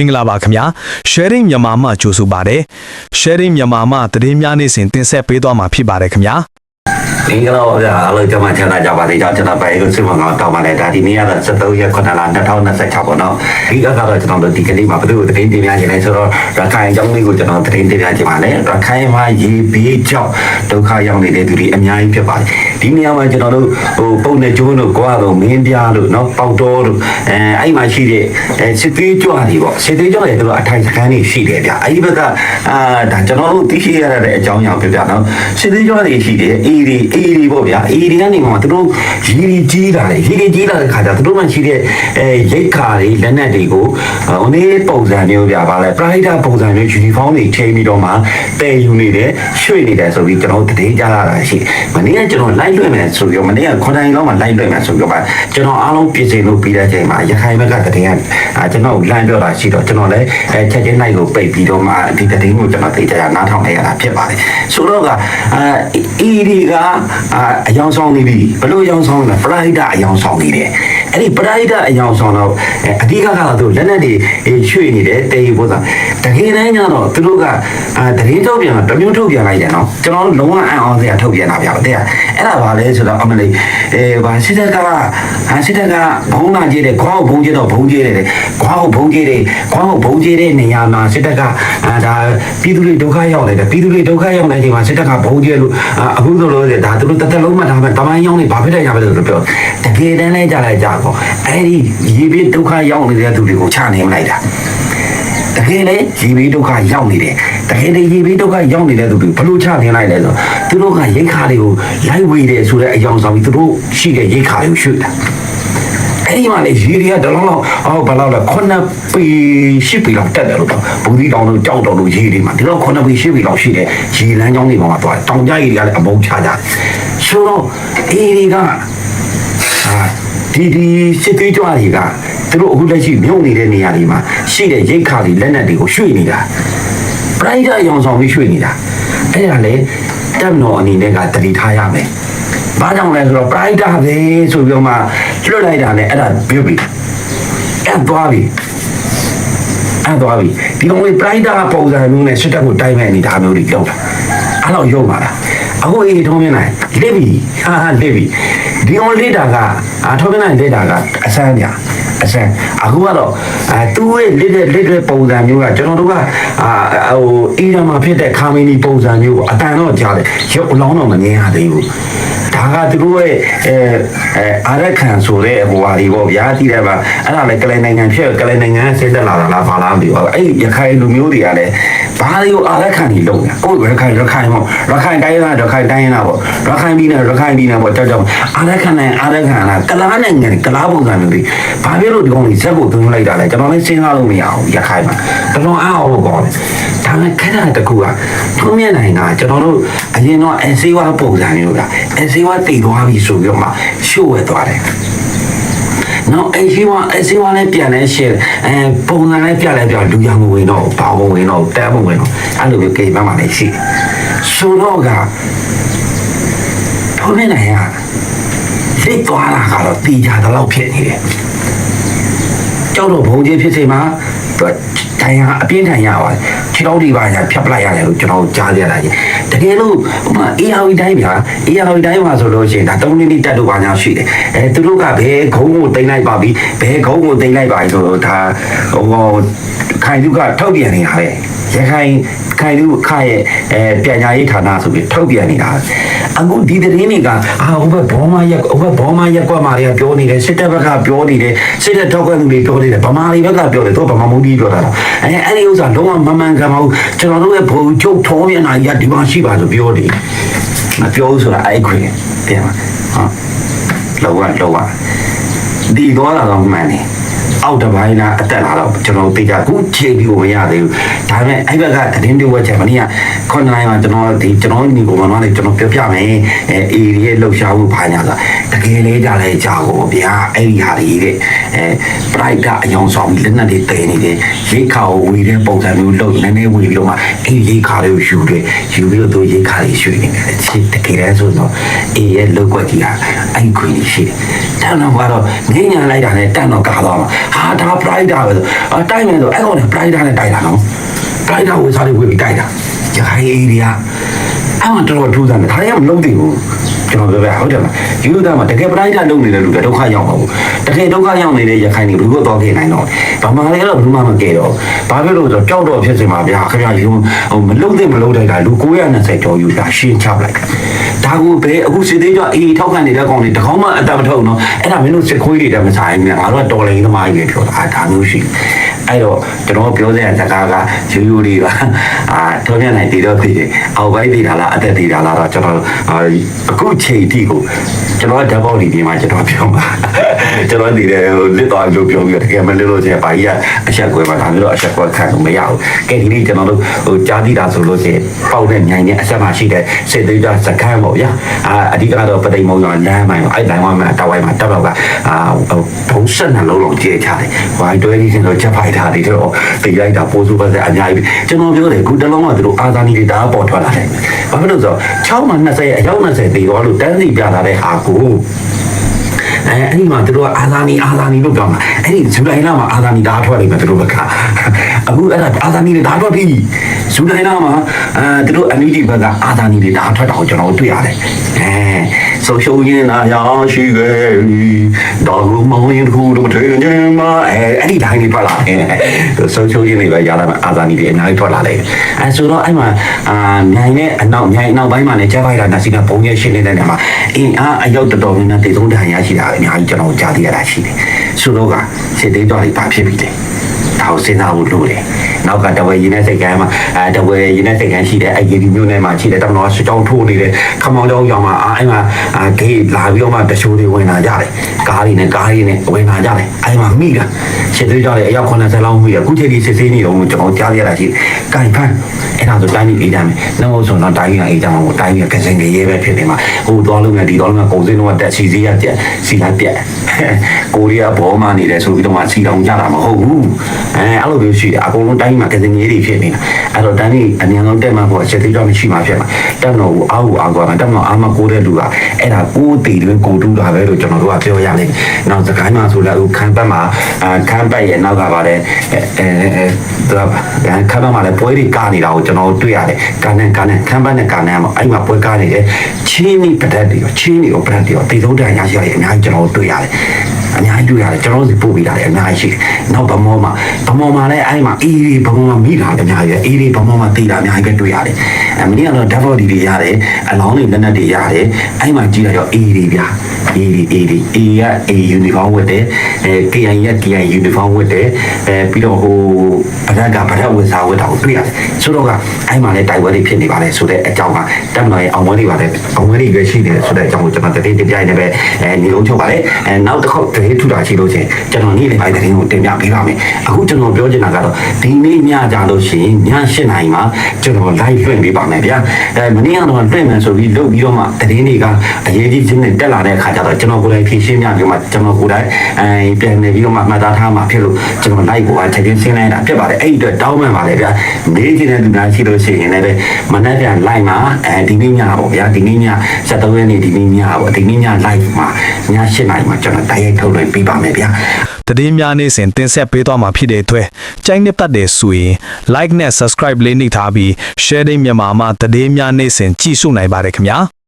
င်္ဂလာပါခင်ဗျာ sharing မြန်မာမှာကြိုဆိုပါတယ် sharing မြန်မာမှာသတင်းများနေ့စဉ်တင်ဆက်ပေးသွားမှာဖြစ်ပါတယ်ခင်ဗျာ မင်္ဂလာပါဗျာအားလုံးကျမချမ်းသာကြပါစေကြောင်းကျွန်တော်ပဲကိုစုံအောင်တောင်းပါတယ်ဒါဒီနေ့ကတော့73ရက်9လ2026ပေါ့နော်ဒီကတော့ကျွန်တော်တို့ဒီကနေ့မှာဘယ်လိုသတင်းတင်ပြရလဲဆိုတော့ရခိုင်အကြောင်းလေးကိုကျွန်တော်သတင်းတင်ပြချင်ပါတယ်ရခိုင်မှာရေဘေးကြောင့်ဒုက္ခရောက်နေတဲ့သူတွေအများကြီးဖြစ်ပါတယ်ဒီနေရာမှာကျွန်တော်တို့ပုံနဲ့ကျိုးတို့ကွာတို့မင်းပြားတို့နော်ပေါတော်တို့အဲ့မှာရှိတဲ့စစ်သေးကြွတွေပေါ့စစ်သေးကြွတွေတို့အထိုင်စခန်းတွေရှိတယ်ဗျအဲ့ဒီဘက်ကဒါကျွန်တော်တို့သိရှိရတဲ့အကြောင်းအရာပြပြနော်စစ်သေးကြွတွေရှိတယ်အေးပေါ့ဗျာအေဒီကနေမှသူတို့ရီကြီးလာတယ်ရီကြီးလာတဲ့ခါကျသူတို့မှရှိတဲ့ရိတ်ခါတွေလက်နက်တွေကိုဟိုနေ့ပုံစံမျိုးဗျာဗာလဲပရိုက်တာပုံစံမျိုးယူနီဖောင်းတွေချိန်ပြီးတော့မှတည်ယူနေတယ်ရွှေ့နေတယ်ဆိုပြီးကျွန်တော်တည်ကြလာတာရှိမနေ့ကကျွန်တော်လိုက်လွှင့်မယ်ဆိုပြီးမနေ့က9တိုင်းလောက်မှလိုက်လွှင့်မယ်ဆိုပြီးတော့ကျွန်တော်အားလုံးပြင်ဆင်လို့ပြီးတဲ့အချိန်မှာရခိုင်ဘက်ကတည်ကကျွန်တော်လမ်းပြောတာရှိတော့ကျွန်တော်လည်းချက်ချင်းလိုက်ကိုပိတ်ပြီးတော့မှဒီတည်ကိုကျွန်တော်တည်ကြနားထောင်နေရတာဖြစ်ပါတယ်ဆိုတော့အေဒီကအယောင်ဆောင်နေပြီဘလို့အယောင်ဆောင်လဲပရိုက်တာအယောင်ဆောင်နေတယ်အဲ့ဒီပရိုက်တာအယောင်ဆောင်တော့အဓိကကတော့သူလက်နက်တွေရွှေ့နေတယ်တေးဖို့သာတကယ်တမ်းကျတော့သူတို့ကတရင်ထုတ်ပြန်တာတမျိုးထုတ်ပြန်လိုက်တယ်နော်ကျွန်တော်တို့လုံးဝအံ့အောင်စရာထုတ်ပြန်တာဗျာတဲ့အဲ့ဒါဘာလဲဆိုတော့အမလေးဘာစစ်တပ်ကဘုံလာကြည့်တယ်ခေါင်းဘုံကြည့်တော့ဘုံကြည့်တယ်ခေါင်းဘုံကြည့်တယ်ခေါင်းဘုံကြည့်တဲ့နေရာမှာစစ်တပ်ကဒါပြည်သူတွေဒုက္ခရောက်နေတယ်ပြည်သူတွေဒုက္ခရောက်နေချိန်မှာစစ်တပ်ကဘုံကြည့်လို့အခုဆိုလို့ဒါသူတို့တက်လုံးမှဒါမှတမိုင်းရောက်နေဘာဖြစ်လဲရပါလို့ပြောတကယ်တမ်းလဲကြားလိုက်ကြပေါ့အဲ့ဒီရေဘေးဒုက္ခရောက်နေတဲ့သူတွေကိုချနေမလိုက်တာတကယ်လေရေဘေးဒုက္ခရောက်နေတယ်တကယ်လေရေဘေးဒုက္ခရောက်နေတဲ့သူတွေဘလို့ချနေလိုက်လဲဆိုသူတို့ကရိတ်ခါတွေကိုလိုက်ဝေတယ်ဆိုတဲ့အကြောင်းဆောင်ပြီးသူတို့ရှိတဲ့ရိတ်ခါတွေကိုရွှေ့တာအဲ့ဒီမှာလေရေတွေကတလုံးလောက်ဘယ်လောက်လဲ9ပေ10ပေလောက်တက်တယ်လို့တော့ဘူဒီတောင်တို့ကြောက်တော်တို့ရေတွေမှာဒီတော့9ပေ10ပေလောက်ရှိတဲ့ရေလမ်းကြောင်းတွေပေါ်မှာသွားတောင်ကြရေတွေကလည်းအမုန်းချကြဆိုတော့အေးတွေကဒီစစ်သေးကြွတွေကသူတို့အခုလက်ရှိမြုပ်နေတဲ့နေရာတွေမှာရှိတဲ့ရိတ်ခါတွေလက်နက်တွေကိုရွှေ့နေတာပရိုက်တာရောင်ဆောင်ပြီးရွှေ့နေတာအဲ့ဒါလေတက်နော်အနေနဲ့ကတတိထားရမယ်ဘာကြောင့်လဲဆိုတော့ပရိုက်တာပဲဆိုပြီးတော့မှလွတ်လိုက်တာနဲ့အဲ့ဒါပြုတ်ပြီအဲ့သွားပြီဒီကောင်လေးပရိုက်တာပုံစံမျိုးနဲ့စစ်တပ်ကိုတိုက်မဲ့နေတာမျိုးတွေလောက်တာအဲ့တော့ရုံပါလားအခုအေးထုံးမြင်လိုက်လက်ပြီလက်ပြီဒီအောင်လက်တာကထုံးမြင်လိုက်လက်တာကအဆန်းညာအဆန်းအခုကတော့သူ့ရဲ့လက်တဲ့ပုံစံမျိုးကကျွန်တော်တို့ကဟိုအေးရမှာဖြစ်တဲ့ခါမင်းဒီပုံစံမျိုးကိုအတန်တော့ကြားတယ်ရုပ်အလောင်းတော့မမြင်ရသေးဘူးဒါကသူတို့ရဲ့အာရခံဆိုတဲ့ဟိုဟာဒီပေါ့ဗျာတည်တယ်ပါအဲ့ဒါလည်းကလန်နိုင်ငံဖြစ်ကလန်နိုင်ငံဆက်တက်လာတာလားဘာလားမသိဘူးအဲ့ရခိုင်လူမျိုးတွေကလည်းဘာလို့အာရခံနေလုံးလဲကိုယ်ရခိုင်ပေါ့ရခိုင်တိုင်းလားပေါ့ရခိုင်ပြည်နယ်ပေါ့ကြောက်အာရခံလားကလားနိုင်ငံကလားပုံစံမျိုးတွေဘာဖြစ်လို့ဒီကောင်ကြီးဇက်ကိုသွင်းလိုက်တာလဲကျွန်တော်လည်းစဉ်းစားလို့မရဘူးရခိုင်မှာတော်တော်အားအောင်ကောင်းတယ်ဒါနဲ့ခက်တာတကူကထုံးမြင်နိုင်တာကျွန်တော်တို့အရင်တော့အစီဝါပုံစံမျိုးကစီဝါတည်သွားပြီဆိုပြီးတော့မှရှို့ဝဲသွားတယ်။နောက်အစီဝါလည်းပြန်လဲရှယ်ပုံစံလည်းပြန်လူရမဝင်တော့ဘာမဝင်တော့တဲမဝင်တော့အဲ့လိုပဲကိမ်းမှလည်းရှိ။ဆိုတော့ကထုံးနေနိုင်ရစိတ်သွားတာကတော့တီးကြတော့ဖြစ်နေတယ်။ကြောက်တော့ဘုံကြီးဖြစ်စေမှာတိုင်ရအပြင်းထန်ရပါတယ်ခြေတော်ဒီပါညာဖြတ်ပလိုက်ရတယ်လို့ကျွန်တော်ကြားရတာကြီးတကယ်လို့အေးအောင်တိုင်းဗျာအေးအောင်တိုင်းမှာဆိုလို့ရှိရင်ဒါ3နှစ်တက်လို့ပါညာရှိတယ်သူတို့ကဘယ်ခုံးကိုတင်လိုက်ပါပြီဘယ်ခုံးကိုတင်လိုက်ပါဆိုတော့ဒါဟိုခိုင်သူကထုတ်ပြန်နေတာပဲရခိုင်ခိုင်သူခရဲ့ပြန်ညာရေးဌာနဆိုပြီးထုတ်ပြန်နေတာအခုဒီသတင်းတွေကဟိုဘက်ဘောမရက်ကွက်မာတွေကပြောနေတယ်စစ်တပ်ဘက်ကပြောနေတယ်စစ်တပ်ထောက်ခံသူတွေပြောနေတယ်ဗမာတွေဘက်ကပြောတယ်တော့ဗမာမုန်းကြီးပြောတာအဲ့ဒီဥစ္စာလုံးဝမမှန်ကန်ပါဘူးကျွန်တော်တို့ရဲ့ဘုံချုပ်ထုံးမျက်နှာကြီးကဒီမှာရှိပါဆိုပြောတယ်မပြောဘူးဆိုတာအဲ့ခွေပြန်ပါလောဒီတော့လာတော့မှန်တယ်အောက်တပိုင်းလားအတက်လာတော့ကျွန်တော်သိကြအခုချိန်ပြီးမရသေးဘူးဒါပေမဲ့အဲ့ဘက်ကသတင်းတွေဝက်ချက်မနေ့က9နိုင်မှာကျွန်တော်ညီကိုမမလေးကျွန်တော်ပြောပြမယ်အေရီရဲ့လှုပ်ရှားမှုဘာညာဆိုတာတကယ်လေးကြလဲကြာကိုဗျာအဲ့ဒီဟာတွေတဲ့ပရိုက်တာအယောင်ဆောင်ပြီးလက်နက်တွေတည်နေတယ်ရိတ်ခါကိုဝေတဲ့ပုံစံမျိုးလုပ်နည်းနည်းဝေပြီးတော့မှအဲ့ဒီရိတ်ခါလေးကိုယူပြီးတော့သူရိတ်ခါလေးရွှေ့နေတယ်ချစ်တကယ်လဲဆိုတော့အေးရဲ့လောက်ွက်ကြီးဟာအဲ့ခွေကြီးရှိတယ်တန်းတော့ကတော့ငင်းညာလိုက်တာနဲ့တန်းတော့ကားသွားမှာ ဟာဒါ pride ပဲတိုက်မယ်ဆိုအဲ့ကောင်က pride နဲ့တိုက်တာနော် pride ကိုစားလို့ဝေပြီးတိုက်တာရခိုင် area အဲ့မှာတော်တော်ထူးဆန်းတယ်ဒါတွေကမလုံးသိဘူးကျွန်တော်ပြောပြဟုတ်တယ်မလားယူသားမှာတကယ်ပရိုက်တာလုပ်နေတဲ့လူတွေဒုက္ခရောက်ပါဘူးတကယ်ဒုက္ခရောက်နေတဲ့ရခိုင်တွေဘယ်လိုတော့ခဲ့နိုင်တော့ဘာမှလည်းတော့ဘူးမှမကဲတော့ဘာဖြစ်လို့ဆိုတော့ကြောက်တော့ဖြစ်စင်ပါဗျာခင်ဗျာယူမလုံးသိမလုံးတိုက်တာလူ920ကျော်ယူတာရှင်းချပလိုက်ဒါကိုပဲအခုစစ်သေးကြအေးထောက်ခံနေတဲ့ကောင်တွေတကောင်းမှအတမထုတ်နော်အဲ့ဒါမင်းတို့စစ်ခွေးတွေတည်းမဆိုင်ဘူးငါတို့ကတော်လိန်သမားကြီးတွေပြောတာဒါမျိုးရှိအဲ့တော့ကျွန်တော်ပြောတဲ့စကားကယူယူလေးပါထောက်ပြန်နိုင်တည်တော့ဖြစ်တယ်အောက်ပိုင်းတည်တာလားအသက်တည်တာလားတော့ကျွန်တော်အခုချိန်ထိကိုကျွန်တော်ဓာတ်ပေါက်ဒီဒီမှာကျွန်တော်ပြောမှာကျွန်တော်ဒီလေလစ်သွားလို့ပြောပြီးတကယ်မလစ်လို့ချင်းဘာကြီးကအချက်ကွဲမှာဒါမျိုးတော့အချက်ကွဲခံလို့မရဘူးကဲဒီနေ့ကျွန်တော်တို့ကြားသိတာဆိုလို့ချင်းပေါက်တဲ့ညိုင်နဲ့အဆက်မှာရှိတဲ့စစ်သေးကြစကမ်းပေါ့ဗျာအဓိကတော့ပသိမ်မုံရောလမ်းမိုင်းအဲ့တိုင်းမှာတောက်ဝိုင်းမှာတက်တော့ကဘုံဆက်နှလုံးလုံးကြဲချတယ်ဝိုင်းတွဲကြီးချင်းတော့ချက်ဖိုက်တာတွေတော့တိလိုက်တာပိုးစုပါစအများကြီးကျွန်တော်ပြောတယ်ခုတလုံးကသူတို့အာဇာနည်တွေဒါပေါ်ထွက်လာတယ်ဘာဖြစ်လို့ဆိုတော့6မှ20အယောက်20တေသွားလို့တန်းစီပြလာတဲ့ဟာကိုအဲ့ဒီမှာသူတို့အာဇာနည်လို့ပြောမှာအဲ့ဒီဇူလိုင်လမှာအာဇာနည်ဓာတ်ထွက်လိမ့်မယ်သူတို့ဘက်ကအခုအဲ့ဒါအာဇာနည်တွေဓာတ်ထွက်ပြီဇူလိုင်လမှာသူတို့အန်ယူဂျီဘက်ကအာဇာနည်တွေဓာတ်ထွက်တာကိုကျွန်တော်တွေ့ရတယ်ဆုံးရှုံးရင်နာရရှိခဲ့တော်လူမောင်ရင်ခုတို့ထွေးနေမှာအဲ့ဒီတိုင်းတွေထွက်လာတယ်ဆုံးရှုံးရင်တွေပဲရလာမှာအာဇာနည်တွေအများကြီးထွက်လာတယ်အဲ့ဆိုတော့အဲ့မှာမြိုင်နဲ့အနောက်ပိုင်းမှာလည်းကြားပိုက်တာနာစီကပုံရရှင်းနေတဲ့နေရာမှာအင်းအရောက်တော်များများတေသုံးတန်ရရှိတာအများကြီးကျွန်တော်ကြားသိရတာရှိတယ်ဆိုတော့ကစစ်သေးတော်လေးပါဖြစ်ပြီလေဒါကိုစဉ်းစားဖို့လိုတယ်နောက်ကတဝဲရင်းနဲ့စိတ်ကမ်းမှာတဝဲရင်းနဲ့စိတ်ကမ်းရှိတဲ့အဲ့ဒီမျိုးနဲ့မှာရှိတဲ့တောင်တော်ဆွကြောင်းထိုးနေတဲ့ခမောင်းကြောင်းရောင်မှာအဲ့မှာဂေးလာပြီးတော့မှတချိုးတွေဝင်လာကြတယ်ကားတွေနဲ့ဝင်လာကြတယ်အဲ့မှာမိတာစစ်သေးကြတယ်အယောက်90လောက်မိရအခုချိန်ဒီစစ်သေးနေတော့ကျွန်တော်ကြားရတာရှိကန်ဖန်အဲ့ဒါဆိုတိုင်းပြည်အေးကြမယ်နောက်ဆိုတော့တိုင်းပြည်အေးကြမှာကိုတိုင်းပြည်ကစင်ကြီးရဲပဲဖြစ်နေမှာဟိုသွားလို့ငါဒီသွားလို့ငါကုန်စင်းတော့တက်စီစီရပြက်စီရပြက်ကိုရီးယားဘောမှနေတယ်ဆိုပြီးတော့မှစီတောင်ကြတာမဟုတ်ဘူးအဲ့လိုမျိုးရှိတယ်အကုန်လုံးတိုင်းမှာကစင်ကြီးတွေဖြစ်နေတာအဲ့တော့တိုင်းပြည်အမြန်ဆုံးတက်မှာပေါ့စစ်သေးတော့မရှိမှာဖြစ်မှာတက်တော့ကိုအားကွာမှာတက်တော့အားမကိုတဲ့လူကအဲ့ဒါကိုတီတွင်ကိုတူးတာပဲလို့ကျွန်တော်တို့ကပြောရလိမ့်မယ်နောက်စကိုင်းမှာဆိုလည်းဟိုခန်းပတ်မှာခန်းပတ်ရဲ့နောက်ကပါတယ်သူကခန်းပတ်မှာလည်းပွဲတွေကနေတာကိုကျွန်တော်တွေ့ရတယ်ကာနန်ခန်းပတ်နဲ့ကာနန်မှာအဲ့မှာပွဲကားနေတယ်ချင်းနီပဒတ်တွေရောချင်းနီကိုပဒတ်တွေရောတေသုံးတန်ရရှိရတယ်အများကြီးကျွန်တော်တွေ့ရတယ်အများကြီးတွေ့ရတယ်ကျွန်တော်စီပို့ပေးတာလည်းအများကြီးရှိတယ်နောက်ဗမောမှာလည်းအဲ့မှာအေးဗမောမှာမိတာလည်းအများကြီးပဲအေးဗမောမှာတေးတာအများကြီးပဲတွေ့ရတယ်မင်းကတော့ဓာတ်ဘော်ဒီတွေရတယ်အလောင်းတွေလက်နက်တွေရတယ်အဲ့မှာကြည့်ရတော့အေးတွေဗျာအေးကအေးယူနီဖောင်းဝတ်တယ်KI ရ KI ယူနီဖောင်းဝတ်တယ်ပြီးတော့ဟိုဗဒတ်ဝင်စားဝတ်တာကိုတွေ့ရတယ်ဆိုတော့ကအဲ့မှာလည်းတိုင်ဝဲတွေဖြစ်နေပါလေဆိုတဲ့အကြောင်းကတက်မတော်ရဲ့အောင်ဝဲတွေပါလေအောင်ဝဲတွေရွေးရှိနေတယ်ဆိုတဲ့အကြောင်းကိုကျွန်တော်တတိပြိုင်နေပဲနေလုံးချုပ်ပါလေနောက်တစ်ခေါက်တတိထူတာရှိလို့ချင်းကျွန်တော်နေ့လည်ပိုင်းတတိကိုတင်ပြပေးပါမယ်အခုကျွန်တော်ပြောချင်တာကတော့ဒီနေ့ညကြလို့ရှိရင်ည7:00နာရီမှာကျွန်တော် live လွှင့်ပေးပါမယ်ဗျာမနေ့ကတော့လွှင့်မယ်ဆိုပြီးလုပ်ပြီးတော့မှတတိတွေကအရေးကြီးချင်းနဲ့တက်လာတဲ့အခါကျတော့ကျွန်တော်ကိုယ်တိုင်ဖြည့်ရှင်းပြပြီးမှကျွန်တော်ကိုယ်တိုင်ပြန်နေပြီးတော့မှမှတ်သားထားမှာဖြစ်လို့ကျွန်တော် live ကိုချက်ချင်းရှင်းလိုက်တာဖြစ်ပါတယ်အဲ့ဒီအတွက်တောင်းပန်ပါလေဗျာမေးချင်တဲ့လူများရှိလို့ရှိရင်လည်းမနေ့က live မှာဒီနေ့ညပေါ့ဗျာဒီနေ့ည73ရက်နေ့ဒီနေ့ညပေါ့ဒီနေ့ည live မှာည7:00နာရီမှာကျွန်တော်တိုက်ရိုက်ထုတ်လွှင့်ပေးပါမယ်ဗျာ တည်များနေစဉ်တင်ဆက်ပေးသွားမှာဖြစ်တဲ့အတွက်ကြိုက်နှစ်ပတ်တယ်ဆိုရင် like နဲ့ subscribe လေးနှိပ်ထားပြီး sharing မြန်မာမှာတည်များနေစဉ်ကြည့်ရှုနိုင်ပါတယ်ခင်ဗျာ